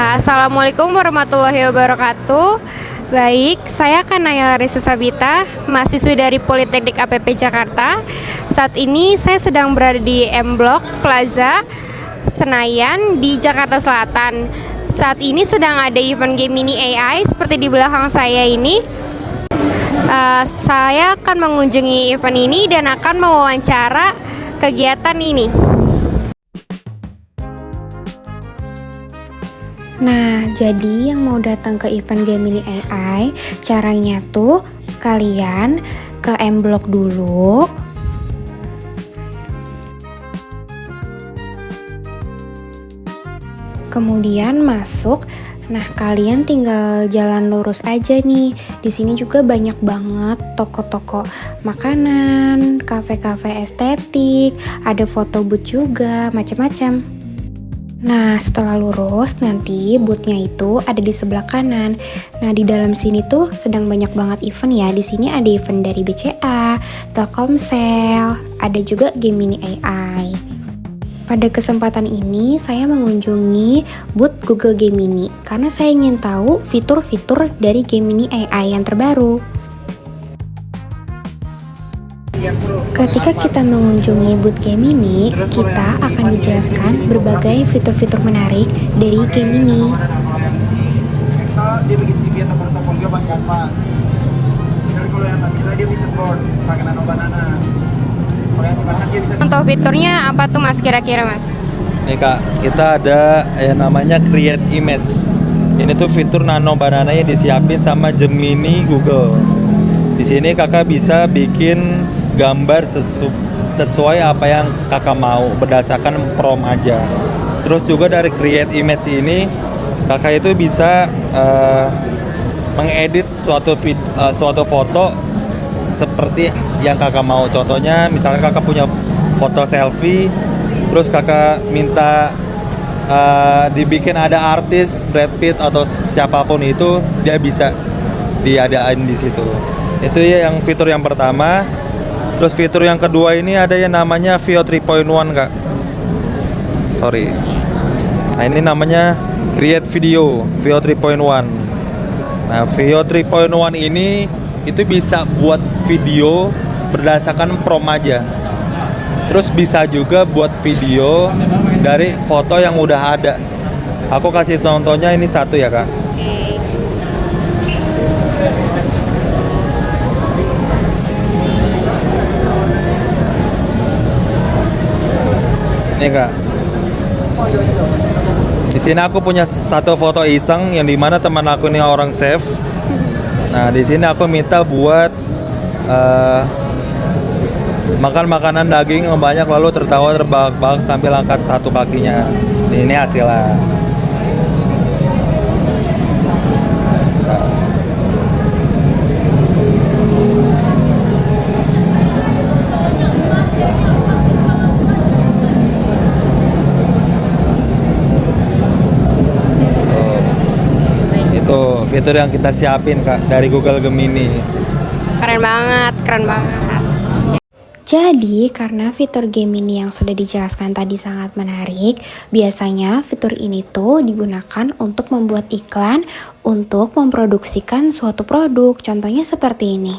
Assalamualaikum warahmatullahi wabarakatuh. Baik, saya Kanaya Risa Sabita, mahasiswi dari Politeknik APP Jakarta. Saat ini saya sedang berada di M Block Plaza Senayan di Jakarta Selatan. Saat ini sedang ada event Gemini AI seperti di belakang saya ini. Saya akan mengunjungi event ini dan akan mewawancara kegiatan ini. Nah, jadi yang mau datang ke event Gemini AI, caranya tuh kalian ke M Block dulu. Kemudian masuk. Nah, kalian tinggal jalan lurus aja nih. Di sini juga banyak banget toko-toko makanan, kafe-kafe estetik, ada foto booth juga, macam-macam. Nah, setelah lurus nanti booth-nya itu ada di sebelah kanan. Nah, di dalam sini tuh sedang banyak banget event ya. Di sini ada event dari BCA, Telkomsel, ada juga Gemini AI. Pada kesempatan ini saya mengunjungi booth Google Gemini karena saya ingin tahu fitur-fitur dari Gemini AI yang terbaru. Ketika kita mengunjungi booth Gemini, kita akan dijelaskan berbagai fitur-fitur menarik dari Gemini. Excel dia bikin CV atau portofolio pakai Canva. Jadi kalau yang Tabila dia bisa board pakai Nano Banana. Kalau yang Sebaran dia bisa. Contoh fiturnya apa tuh Mas kira-kira Mas? Nih Kak, kita ada yang namanya Create Image. Ini tuh fitur Nano Banana yang disiapin sama Gemini Google. Di sini Kakak bisa bikin gambar sesuai apa yang Kakak mau berdasarkan prompt aja. Terus juga dari Create Image ini Kakak itu bisa mengedit suatu foto seperti yang Kakak mau. Contohnya misalnya Kakak punya foto selfie, terus Kakak minta dibikin ada artis Brad Pitt atau siapapun itu, dia bisa diadain di situ. Itu ya yang fitur yang pertama. Terus fitur yang kedua ini ada yang namanya Veo 3.1 Kak. Sorry. Nah, ini namanya Create Video Veo 3.1. Nah, Veo 3.1 ini itu bisa buat video berdasarkan prompt aja. Terus bisa juga buat video dari foto yang udah ada. Aku kasih contohnya ini satu ya Kak. Nih Kak. Di sini aku punya satu foto iseng yang dimana teman aku ini orang chef. Nah, di sini aku minta buat makan makanan daging yang banyak lalu tertawa terbahak-bahak sambil angkat satu kakinya. Ini hasilnya. Itu fitur yang kita siapin Kak dari Google Gemini. Keren banget, keren banget. Jadi, karena fitur Gemini yang sudah dijelaskan tadi sangat menarik, biasanya fitur ini tuh digunakan untuk membuat iklan untuk memproduksikan suatu produk. Contohnya seperti ini.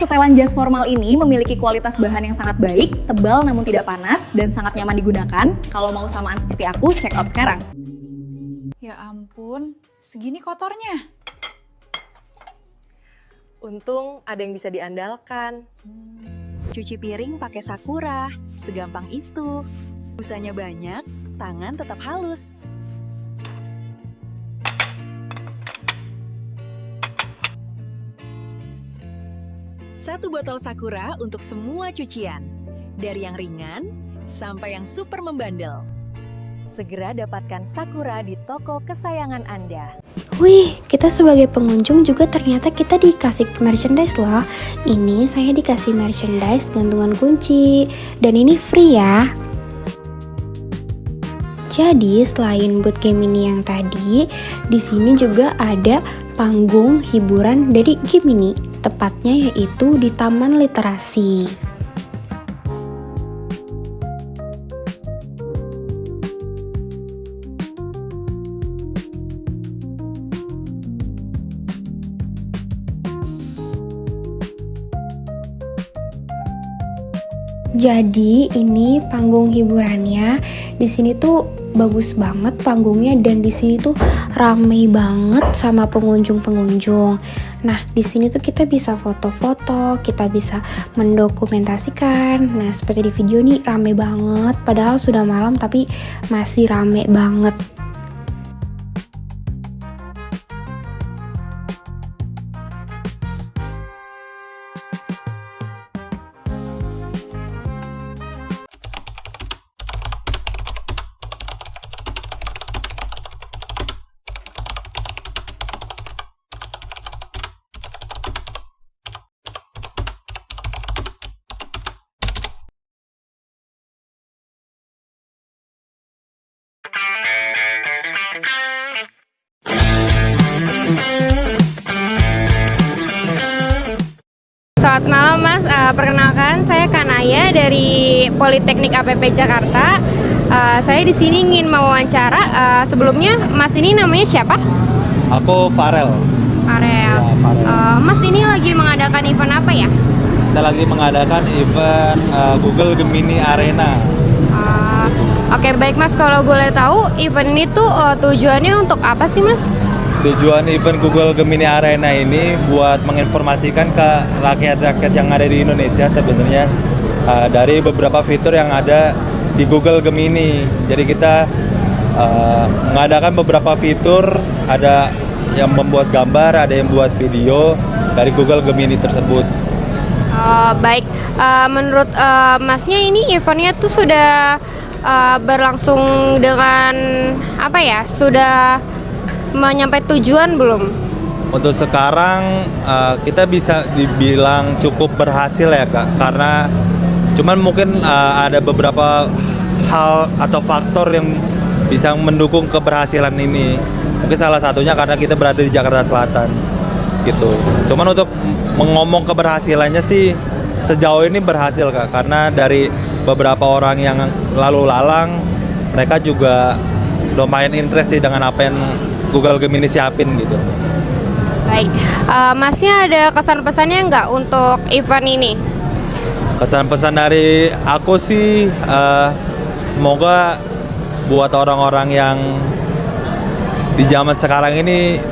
Setelan jas formal ini memiliki kualitas bahan yang sangat baik, tebal namun tidak panas, dan sangat nyaman digunakan. Kalau mau samaan seperti aku, check out sekarang. Ya ampun, segini kotornya. Untung ada yang bisa diandalkan. Cuci piring pakai Sakura, segampang itu. Busanya banyak, tangan tetap halus. Satu botol Sakura untuk semua cucian. Dari yang ringan sampai yang super membandel. Segera dapatkan Sakura di toko kesayangan Anda. Wih, kita sebagai pengunjung juga ternyata kita dikasih merchandise loh. Ini saya dikasih merchandise gantungan kunci. Dan ini free ya. Jadi selain booth Gemini yang tadi, di sini juga ada panggung hiburan dari Gemini, tepatnya yaitu di Taman Literasi. Jadi ini panggung hiburannya. Di sini tuh bagus banget panggungnya dan di sini tuh ramai banget sama pengunjung-pengunjung. Nah, di sini tuh kita bisa foto-foto, kita bisa mendokumentasikan. Nah, seperti di video nih ramai banget. Padahal sudah malam tapi masih ramai banget. Selamat malam Mas, perkenalkan saya Kanaya dari Politeknik APP Jakarta. Saya di sini ingin mewawancara. Sebelumnya Mas ini namanya siapa? Aku Farel. Farel. Ya, Farel. Mas ini lagi mengadakan event apa ya? Kita lagi mengadakan event Google Gemini Arena. Oke, baik Mas, kalau boleh tahu event ini tuh tujuannya untuk apa sih Mas? Tujuan event Google Gemini Arena ini buat menginformasikan ke rakyat-rakyat yang ada di Indonesia sebenarnya dari beberapa fitur yang ada di Google Gemini. Jadi kita mengadakan beberapa fitur, ada yang membuat gambar, ada yang buat video dari Google Gemini tersebut. Baik, menurut Masnya ini eventnya tuh sudah berlangsung dengan apa ya? Sudah menyampai tujuan belum? Untuk sekarang kita bisa dibilang cukup berhasil ya Kak, karena cuman mungkin ada beberapa hal atau faktor yang bisa mendukung keberhasilan ini. Mungkin salah satunya karena kita berada di Jakarta Selatan gitu. Cuman untuk ngomong keberhasilannya sih sejauh ini berhasil Kak, karena dari beberapa orang yang lalu lalang mereka juga lumayan interest sih dengan apa yang Google Gemini siapin gitu. Baik, Masnya ada kesan-pesannya nggak untuk event ini? Kesan-pesan dari aku sih semoga buat orang-orang yang di zaman sekarang ini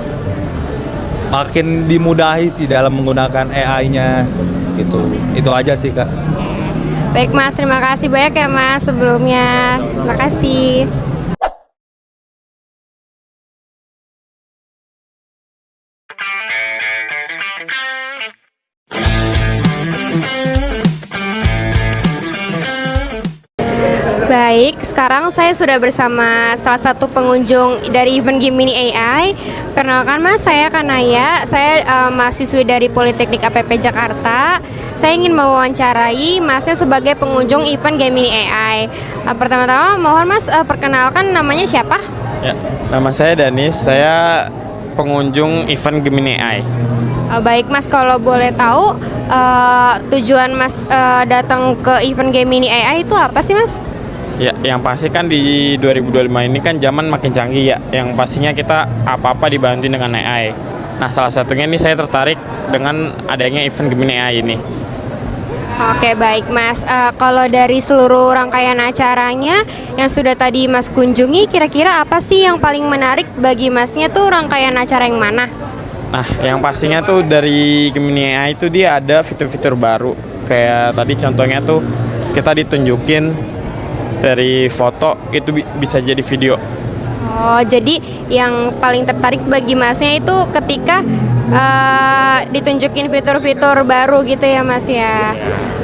makin dimudahi sih dalam menggunakan AI-nya gitu. Itu aja sih Kak. Baik Mas, terima kasih banyak ya Mas sebelumnya. Terima kasih. Baik, sekarang saya sudah bersama salah satu pengunjung dari event Gemini AI. Perkenalkan Mas, saya Kanaya, saya mahasiswi dari Politeknik APP Jakarta. Saya ingin mewawancarai Masnya sebagai pengunjung event Gemini AI. Pertama-tama mohon Mas perkenalkan namanya siapa? Ya, nama saya Danis, saya pengunjung event Gemini AI. Baik Mas, kalau boleh tahu tujuan Mas datang ke event Gemini AI itu apa sih Mas? Ya, yang pasti kan di 2025 ini kan zaman makin canggih ya. Yang pastinya kita apa-apa dibantu dengan AI. Nah, salah satunya ini saya tertarik dengan adanya event Gemini AI ini. Oke, baik Mas. Kalau dari seluruh rangkaian acaranya yang sudah tadi Mas kunjungi, kira-kira apa sih yang paling menarik bagi Masnya tuh rangkaian acara yang mana? Nah, yang pastinya tuh dari Gemini AI itu dia ada fitur-fitur baru. Kayak tadi contohnya tuh kita ditunjukin dari foto itu bisa jadi video. Oh, jadi yang paling tertarik bagi Masnya itu ketika ditunjukin fitur-fitur baru gitu ya Mas ya.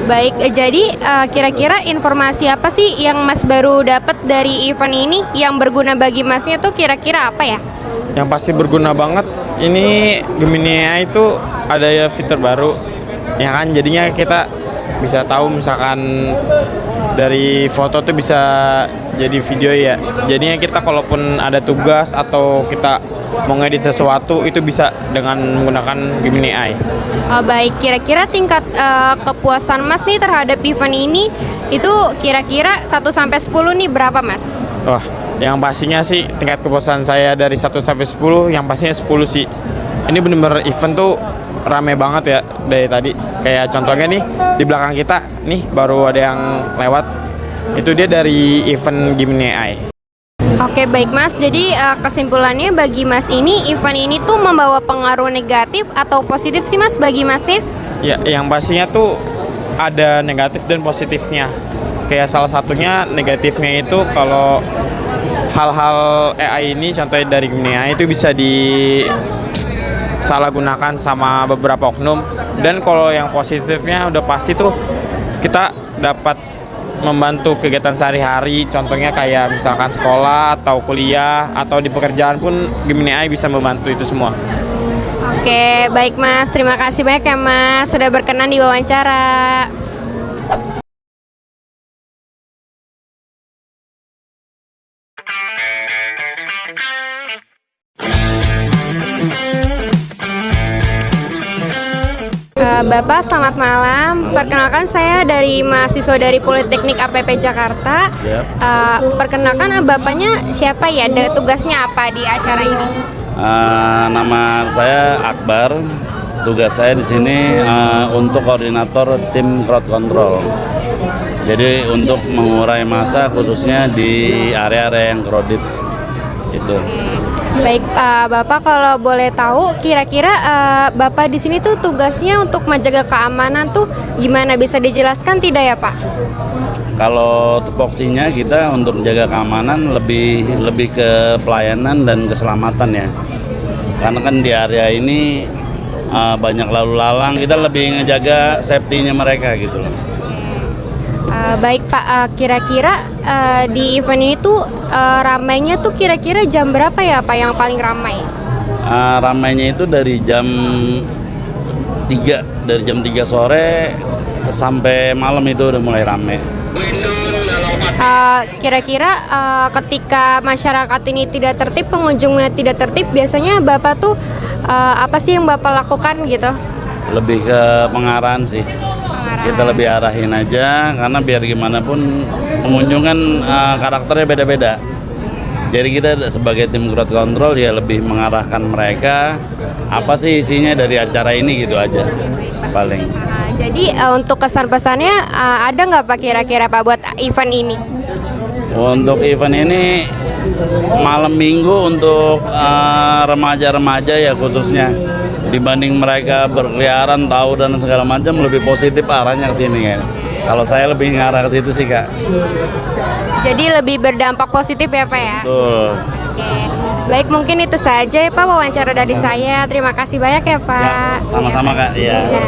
Baik, jadi kira-kira informasi apa sih yang Mas baru dapat dari event ini yang berguna bagi Masnya tuh kira-kira apa ya? Yang pasti berguna banget. Ini Gemini AI itu ada ya fitur baru. Ya kan, jadinya kita bisa tahu misalkan dari foto tuh bisa jadi video ya. Jadinya kita kalaupun ada tugas atau kita mau ngedit sesuatu itu bisa dengan menggunakan Gemini AI. Baik, kira-kira tingkat kepuasan Mas nih terhadap event ini itu kira-kira 1 sampai 10 nih berapa Mas? Wah, yang pastinya sih tingkat kepuasan saya dari 1 sampai 10 yang pastinya 10 sih. Ini benar-benar event tuh rame banget ya dari tadi. Kayak contohnya nih di belakang kita nih baru ada yang lewat. Itu dia dari event Gemini AI. Oke, baik Mas. Jadi kesimpulannya bagi Mas ini event ini tuh membawa pengaruh negatif atau positif sih Mas bagi Masnya? Ya, yang pastinya tuh ada negatif dan positifnya. Kayak salah satunya negatifnya itu kalau hal-hal AI ini contohnya dari Gemini AI itu bisa disalahgunakan sama beberapa oknum. Dan kalau yang positifnya udah pasti tuh kita dapat membantu kegiatan sehari-hari, contohnya kayak misalkan sekolah atau kuliah atau di pekerjaan pun Gemini AI bisa membantu itu semua. Oke, baik Mas. Terima kasih banyak ya Mas sudah berkenan di wawancara. Bapak, selamat malam. Perkenalkan saya dari mahasiswa dari Politeknik APP Jakarta. Perkenalkan Bapaknya siapa ya? Tugasnya apa di acara ini? Nama saya Akbar. Tugas saya di sini untuk koordinator tim crowd control. Jadi untuk mengurai massa khususnya di area-area yang crowded itu. Baik, Bapak kalau boleh tahu kira-kira Bapak di sini tuh tugasnya untuk menjaga keamanan tuh gimana, bisa dijelaskan tidak ya Pak? Kalau tupoksinya kita untuk menjaga keamanan lebih ke pelayanan dan keselamatan ya. Karena kan di area ini banyak lalu lalang, kita lebih ngejaga safety-nya mereka gitu loh. Baik Pak, kira-kira di event ini tuh ramainya tuh kira-kira jam berapa ya Pak yang paling ramai? Ramainya itu dari jam 3 sore sampai malam itu udah mulai ramai. Kira-kira ketika masyarakat ini tidak tertib, pengunjungnya tidak tertib, biasanya Bapak tuh apa sih yang Bapak lakukan gitu? Lebih ke pengarahan sih. Kita lebih arahin aja karena biar gimana pun pengunjung kan karakternya beda-beda. Jadi kita sebagai tim crowd control ya lebih mengarahkan mereka apa sih isinya dari acara ini gitu aja paling. Jadi untuk kesan-pesannya ada nggak Pak kira-kira Pak buat event ini? Untuk event ini malam minggu untuk remaja-remaja ya khususnya. Dibanding mereka berkeliaran tahu dan segala macam lebih positif arahnya ke sini ya. Kalau saya lebih ngarah ke situ sih Kak. Jadi lebih berdampak positif ya Pak ya? Betul. Oke. Baik, mungkin itu saja ya Pak wawancara dari saya. Terima kasih banyak ya Pak. Sama-sama Kak. Iya. Ya.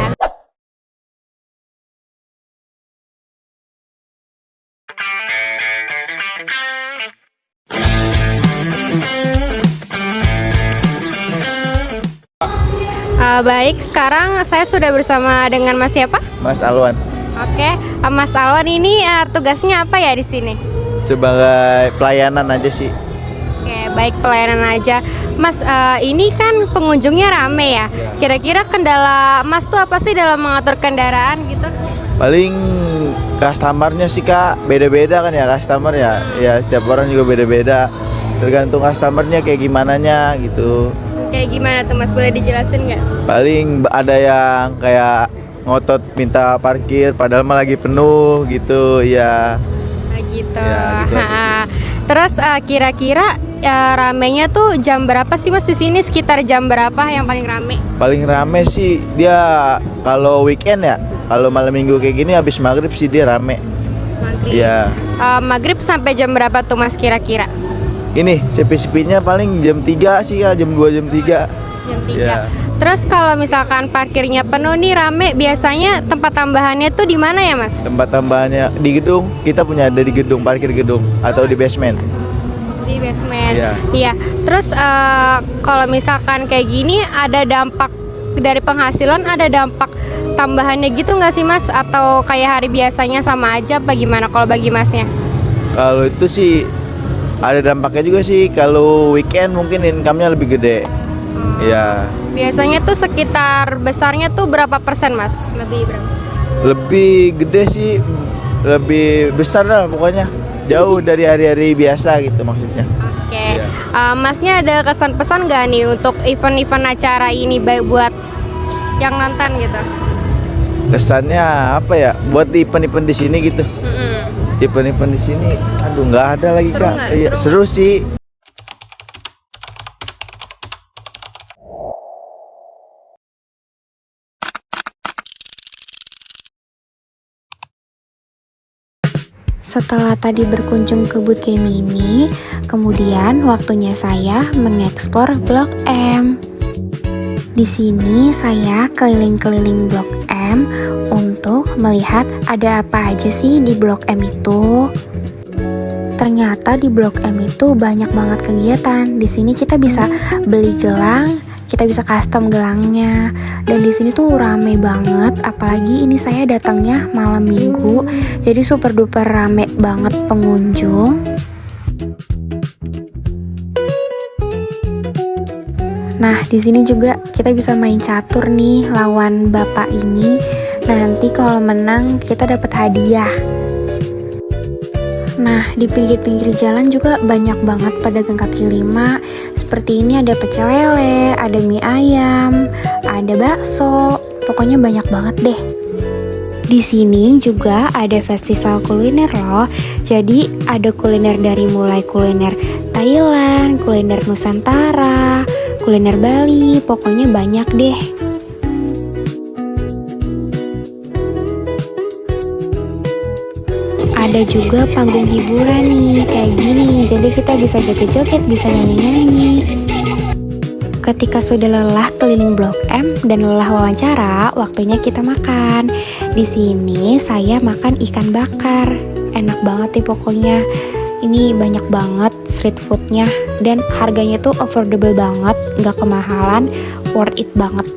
Baik, sekarang saya sudah bersama dengan Mas siapa? Mas Alwan. Oke, Mas Alwan ini tugasnya apa ya di sini? Sebagai pelayanan aja sih. Oke, baik, pelayanan aja. Mas, ini kan pengunjungnya rame ya. Kira-kira kendala Mas tuh apa sih dalam mengatur kendaraan gitu? Paling customernya sih Kak, beda-beda kan ya customer ya. Ya setiap orang juga beda-beda. Tergantung customernya kayak gimananya gitu. Kayak gimana tuh Mas, boleh dijelasin nggak? Paling ada yang kayak ngotot minta parkir padahal mah lagi penuh gitu ya. Gitu. Ya, gitu. Terus kira-kira ramenya tuh jam berapa sih Mas di sini? Sekitar jam berapa yang paling rame? Paling rame sih dia kalau weekend ya. Kalau malam minggu kayak gini habis maghrib sih dia rame. Maghrib. Iya. Maghrib sampai jam berapa tuh Mas kira-kira? Ini sepi-sepinya paling jam 3 sih ya, jam 2 jam 3. Jam 3. Iya. Terus kalau misalkan parkirnya penuh nih rame, biasanya tempat tambahannya tuh di mana ya Mas? Tempat tambahannya di gedung, kita punya ada di gedung, parkir gedung atau di basement. Di basement. Iya. Iya. Terus kalau misalkan kayak gini ada dampak dari penghasilan, ada dampak tambahannya gitu nggak sih Mas? Atau kayak hari biasanya sama aja apa gimana kalau bagi Masnya? Kalau itu sih ada dampaknya juga sih, kalau weekend mungkin income-nya lebih gede. Iya. Biasanya tuh sekitar besarnya tuh berapa persen Mas? Lebih berapa? Lebih gede sih, lebih besar lah pokoknya. Jauh dari hari-hari biasa gitu maksudnya. Oke. Iya. Masnya ada kesan pesan nggak nih untuk event-event acara ini baik buat yang nonton gitu? Kesannya apa ya? Buat event-event di sini gitu. Event-event di sini, aduh nggak ada lagi Seru Kak. nggak? Iya, Seru seru sih. Setelah tadi berkunjung ke booth game ini, kemudian waktunya saya mengeksplor Blok M. Di sini saya keliling-keliling Blok M untuk melihat ada apa aja sih di Blok M itu. Ternyata di Blok M itu banyak banget kegiatan. Di sini kita bisa beli gelang, kita bisa custom gelangnya. Dan di sini tuh rame banget, apalagi ini saya datangnya malam minggu. Jadi super duper rame banget pengunjung. Nah, di sini juga kita bisa main catur nih lawan bapak ini. Nanti kalau menang kita dapat hadiah. Nah, di pinggir-pinggir jalan juga banyak banget pedagang kaki lima. Seperti ini ada pecel lele, ada mie ayam, ada bakso. Pokoknya banyak banget deh. Di sini juga ada festival kuliner loh. Jadi ada kuliner dari mulai kuliner Thailand, kuliner Nusantara, kuliner Bali, pokoknya banyak deh. Ada juga panggung hiburan nih, kayak gini. Jadi kita bisa joget-joget, bisa nyanyi-nyanyi. Ketika sudah lelah keliling Blok M dan lelah wawancara, waktunya kita makan. Di sini saya makan ikan bakar. Enak banget nih pokoknya. Ini banyak banget street foodnya dan harganya tuh affordable banget, nggak kemahalan, worth it banget.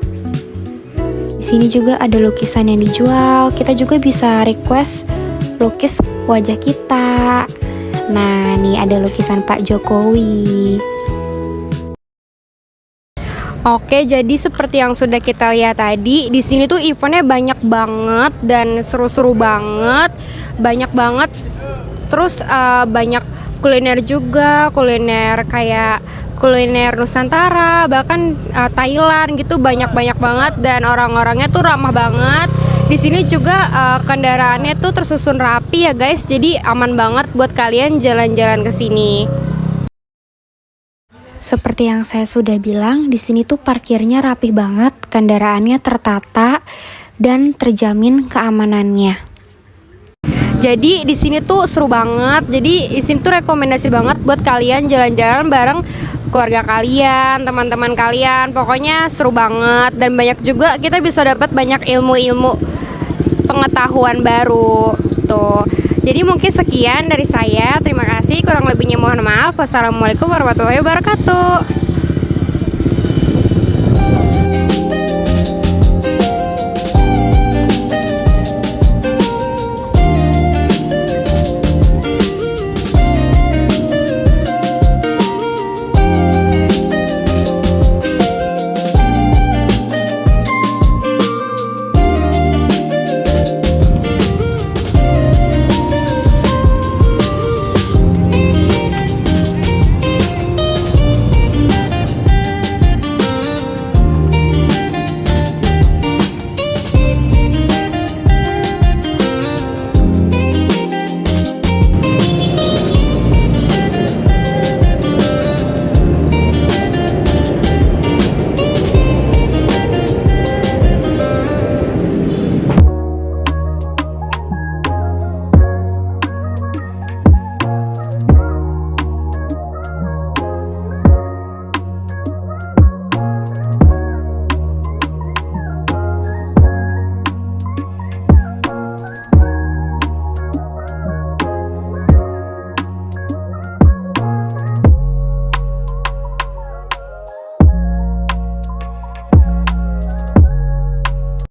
Di sini juga ada lukisan yang dijual. Kita juga bisa request lukis wajah kita. Nah, nih ada lukisan Pak Jokowi. Oke, jadi seperti yang sudah kita lihat tadi, di sini tuh eventnya banyak banget dan seru-seru banget, banyak banget. Terus banyak kuliner juga, kuliner kayak kuliner Nusantara, bahkan Thailand gitu, banyak banget dan orang-orangnya tuh ramah banget. Di sini juga kendaraannya tuh tersusun rapi ya guys, jadi aman banget buat kalian jalan-jalan ke sini. Seperti yang saya sudah bilang, di sini tuh parkirnya rapi banget, kendaraannya tertata dan terjamin keamanannya. Jadi di sini tuh seru banget. Jadi di sini tuh rekomendasi banget buat kalian jalan-jalan bareng keluarga kalian, teman-teman kalian. Pokoknya seru banget dan banyak juga kita bisa dapat banyak ilmu-ilmu pengetahuan baru tuh. Jadi mungkin sekian dari saya. Terima kasih. Kurang lebihnya mohon maaf. Wassalamualaikum warahmatullahi wabarakatuh.